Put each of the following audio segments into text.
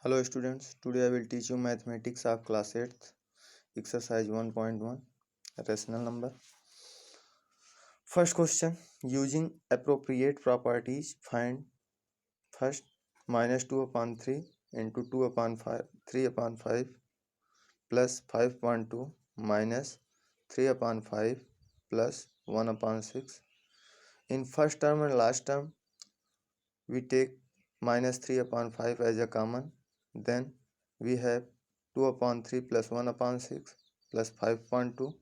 Hello students, today I will teach you mathematics of class 8th, exercise 1.1, rational number. First question, using appropriate properties, find first minus 2 upon 3 into 2 upon 5, 3 upon 5 plus 5.2 minus 3 upon 5 plus 1 upon 6. In first term and last term, we take minus 3 upon 5 as a common, then we have 2 upon 3 plus 1 upon 6 plus 5.2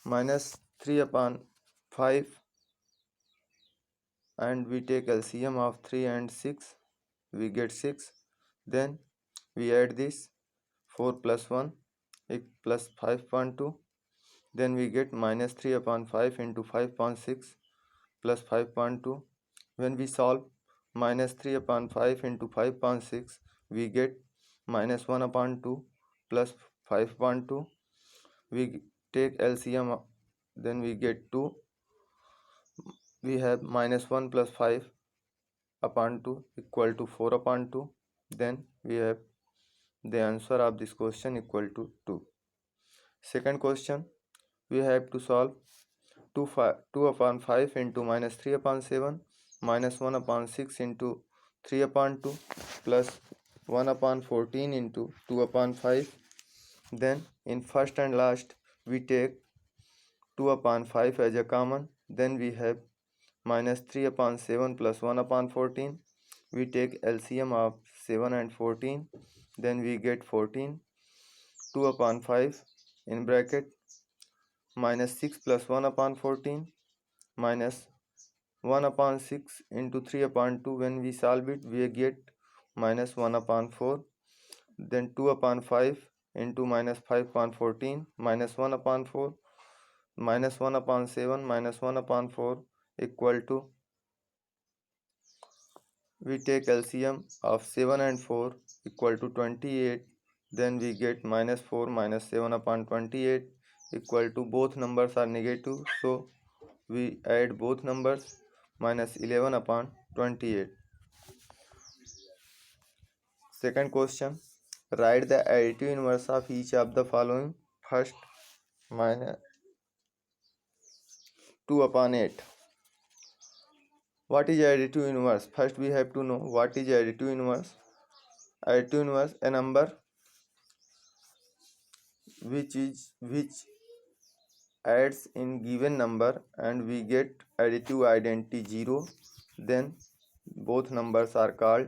minus 3 upon 5, and we take LCM of 3 and 6, we get 6. Then we add this 4 plus 1 plus 5.2, then we get minus 3 upon 5 into 5.6 plus 5.2. When we solve minus 3 upon 5 into 5.6, we get minus 1 upon 2 plus 5.2. We take LCM, then we get 2. We have minus 1 plus 5 upon 2 equal to 4 upon 2. Then we have the answer of this question equal to 2. Second question, we have to solve 2 upon 5 into minus 3 upon 7 minus 1 upon 6 into 3 upon 2 plus 1 upon 14 into 2 upon 5. Then in first and last we take 2 upon 5 as a common, then we have minus 3 upon 7 plus 1 upon 14. We take LCM of 7 and 14, then we get 14. 2 upon 5 in bracket minus 6 plus 1 upon 14 minus 1 upon 6 into 3 upon 2. When we solve it, we get minus 1 upon 4. Then 2 upon 5 into minus 5 upon 14 minus 1 upon 4 minus 1 upon 7 minus 1 upon 4 equal to, we take LCM of 7 and 4 equal to 28. Then we get minus 4 minus 7 upon 28 equal to, both numbers are negative, so we add both numbers, minus 11 upon 28. Second question, write the additive inverse of each of the following. First, minus 2 upon 8. What is additive inverse? First we have to know what is additive inverse. Additive inverse, a number which adds in given number and we get additive identity 0, then both numbers are called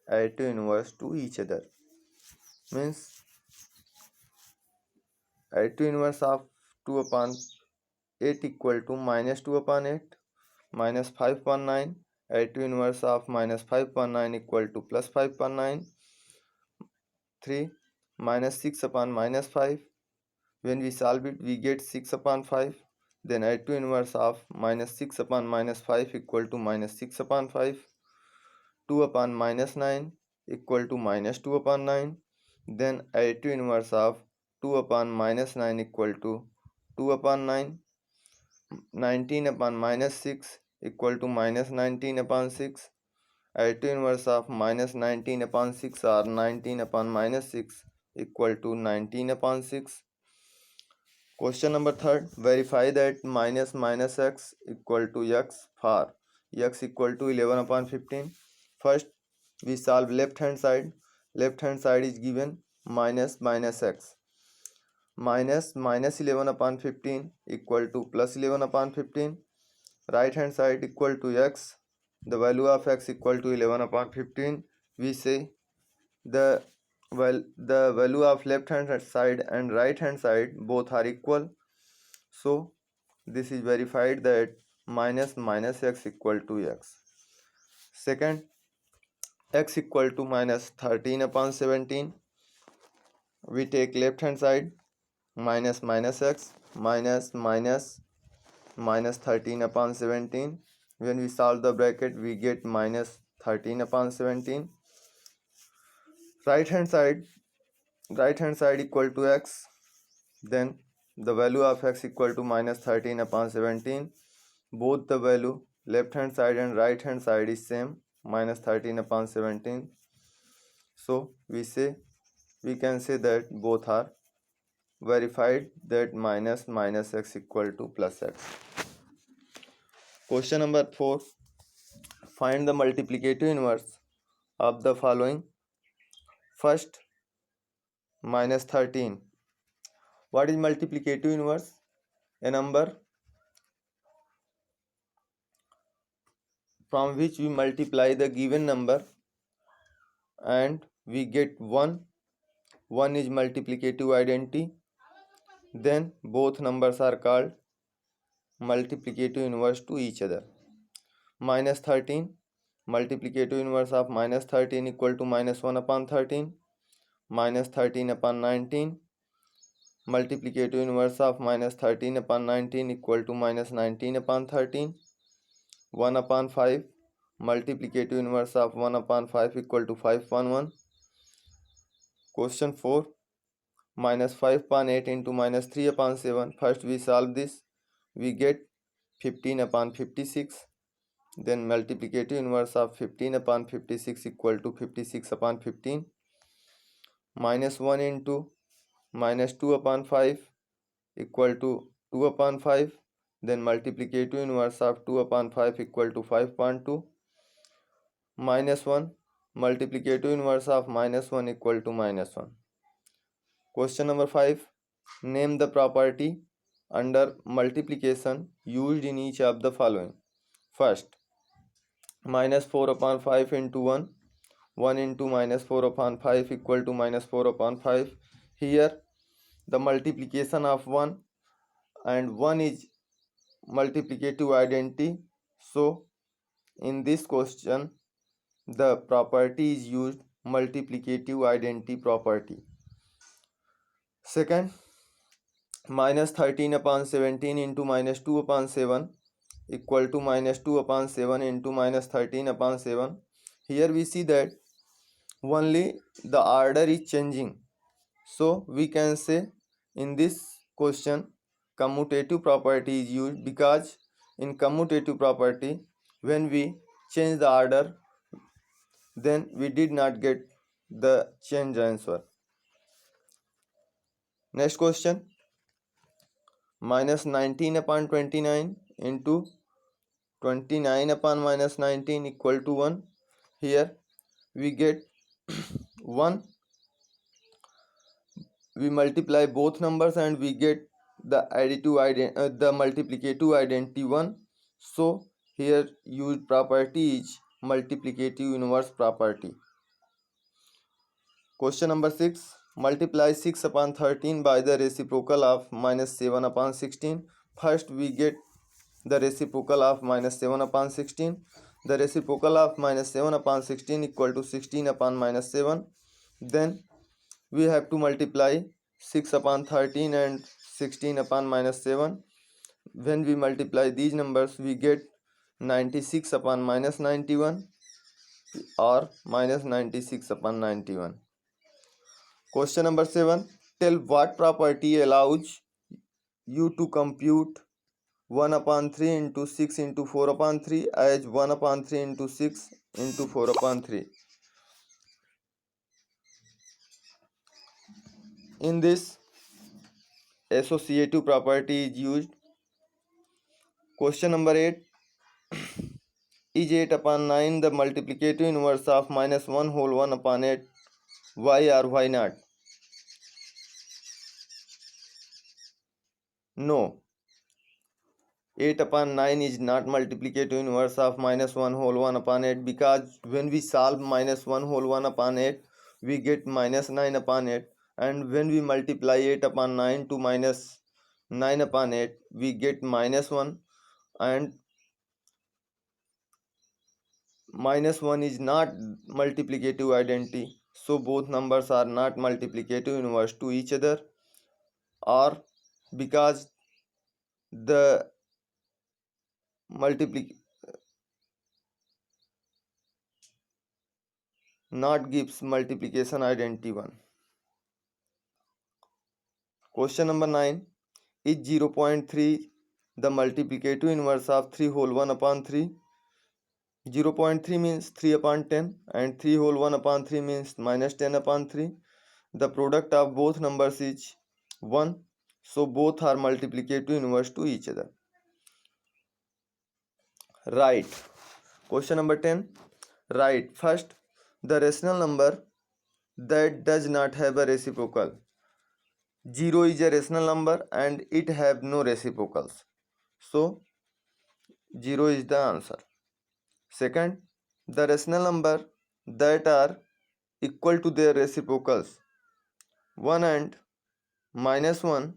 additive inverse to each other. Means additive inverse of 2 upon 8 equal to minus 2 upon 8 minus 5 upon 9. Additive inverse of minus 5 upon 9 equal to plus 5 upon 9. 3 minus 6 upon minus 5. When we solve it, we get 6 upon 5. Then additive inverse of minus 6 upon minus 5 equal to minus 6 upon 5. 2 upon minus 9 equal to minus 2 upon 9. Then additive inverse of 2 upon minus 9 equal to 2 upon 9. 19 upon minus 6 equal to minus 19 upon 6. Additive inverse of minus 19 upon 6 or 19 upon minus 6 equal to 19 upon 6. Question number 3rd, verify that minus x equal to x for x equal to 11 upon 15. First, we solve left hand side. Left hand side is given minus x. Minus 11 upon 15 equal to plus 11 upon 15. Right hand side equal to x. The value of x equal to 11 upon 15. We say the value of left hand side and right hand side both are equal. So this is verified that minus x equal to x. Second, x equal to minus 13 upon 17. We take left hand side, minus x minus 13 upon 17. When we solve the bracket, we get minus 13 upon 17. Right hand side equal to x. Then the value of x equal to minus 13 upon 17. Both the value left hand side and right hand side is same, minus 13 upon 17. So we can say that both are verified, that minus x equal to plus x. Question number 4. Find the multiplicative inverse of the following. First, minus 13. What is multiplicative inverse? A number from which we multiply the given number and we get 1. 1 is multiplicative identity. Then both numbers are called multiplicative inverse to each other. Minus 13. Multiplicative inverse of minus 13 equal to minus 1 upon 13. Minus 13 upon 19. Multiplicative inverse of minus 13 upon 19 equal to minus 19 upon 13. 1 upon 5. Multiplicative inverse of 1 upon 5 equal to 5 upon 1. Question 4. Minus 5 upon 8 into minus 3 upon 7. First we solve this. We get 15 upon 56. Then multiplicative inverse of 15 upon 56 equal to 56 upon 15. Minus 1 into minus 2 upon 5 equal to 2 upon 5. Then multiplicative inverse of 2 upon 5 equal to 5 upon 2. Minus 1. Multiplicative inverse of minus 1 equal to minus 1. Question number 5. Name the property under multiplication used in each of the following. First, minus 4 upon 5 into 1. 1 into minus 4 upon 5 equal to minus 4 upon 5. Here the multiplication of 1 and 1 is multiplicative identity. So in this question the property is used, multiplicative identity property. Second, minus 13 upon 17 into minus 2 upon 7 equal to minus 2 upon 7 into minus 13 upon 7. Here we see that only the order is changing. So we can say in this question commutative property is used, because in commutative property when we change the order then we did not get the change answer. Next question, minus 19 upon 29 into 29 upon minus 19 equal to 1. Here we get 1. We multiply both numbers and we get the the multiplicative identity 1. So here used property is multiplicative inverse property. Question number 6. Multiply 6 upon 13 by the reciprocal of minus 7 upon 16. First we get the reciprocal of minus 7 upon 16. The reciprocal of minus 7 upon 16 equal to 16 upon minus 7. Then we have to multiply 6 upon 13 and 16 upon minus 7. When we multiply these numbers we get 96 upon minus 91 or minus 96 upon 91. Question number 7. Tell what property allows you to compute 1 upon 3 into 6 into 4 upon 3 as 1 upon 3 into 6 into 4 upon 3. In this, associative property is used. Question number 8. Is 8 upon 9 the multiplicative inverse of minus 1 whole 1 upon 8? Why or why not? No. 8 upon 9 is not multiplicative inverse of minus 1 whole 1 upon 8, because when we solve minus 1 whole 1 upon 8 we get minus 9 upon 8, and when we multiply 8 upon 9 to minus 9 upon 8 we get minus 1, and minus 1 is not multiplicative identity, so both numbers are not multiplicative inverse to each other, or because the not gives multiplication identity 1. Question number 9. Is 0.3 the multiplicative inverse of 3 whole 1 upon 3? 0.3 means 3 upon 10 and 3 whole 1 upon 3 means minus 10 upon 3. The product of both numbers is 1. So both are multiplicative inverse to each other. Right. Question number 10. Right. First, the rational number that does not have a reciprocal. 0 is a rational number and it have no reciprocals. So 0 is the answer. Second, the rational number that are equal to their reciprocals 1 and minus 1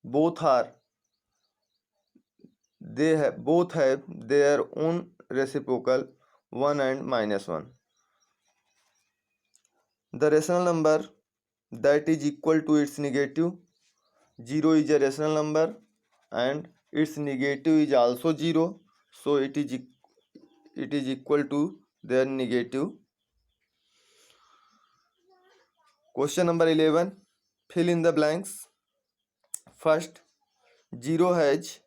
both have their own reciprocal 1 and minus 1. The rational number that is equal to its negative, 0 is a rational number and its negative is also 0, so it is equal to their negative. Question number 11. Fill in the blanks. First, 0 has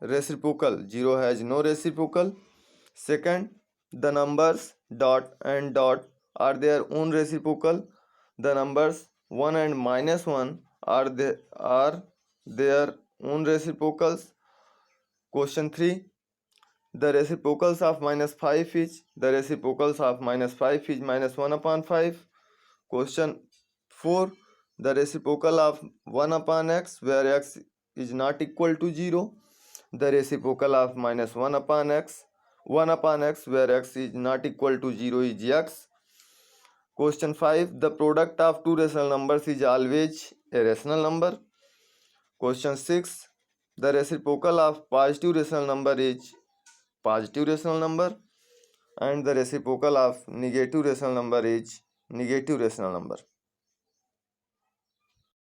reciprocal, 0 has no reciprocal. Second, the numbers dot and dot are their own reciprocal. The numbers 1 and minus 1 are their own reciprocals. Question 3. The reciprocals of minus 5 is minus 1 upon 5. Question 4. The reciprocal of 1 upon x where x is not equal to 0. The reciprocal of minus 1 upon x where x is not equal to 0 is x. Question 5. The product of two rational numbers is always a rational number. Question 6. The reciprocal of positive rational number is positive rational number and the reciprocal of negative rational number is negative rational number.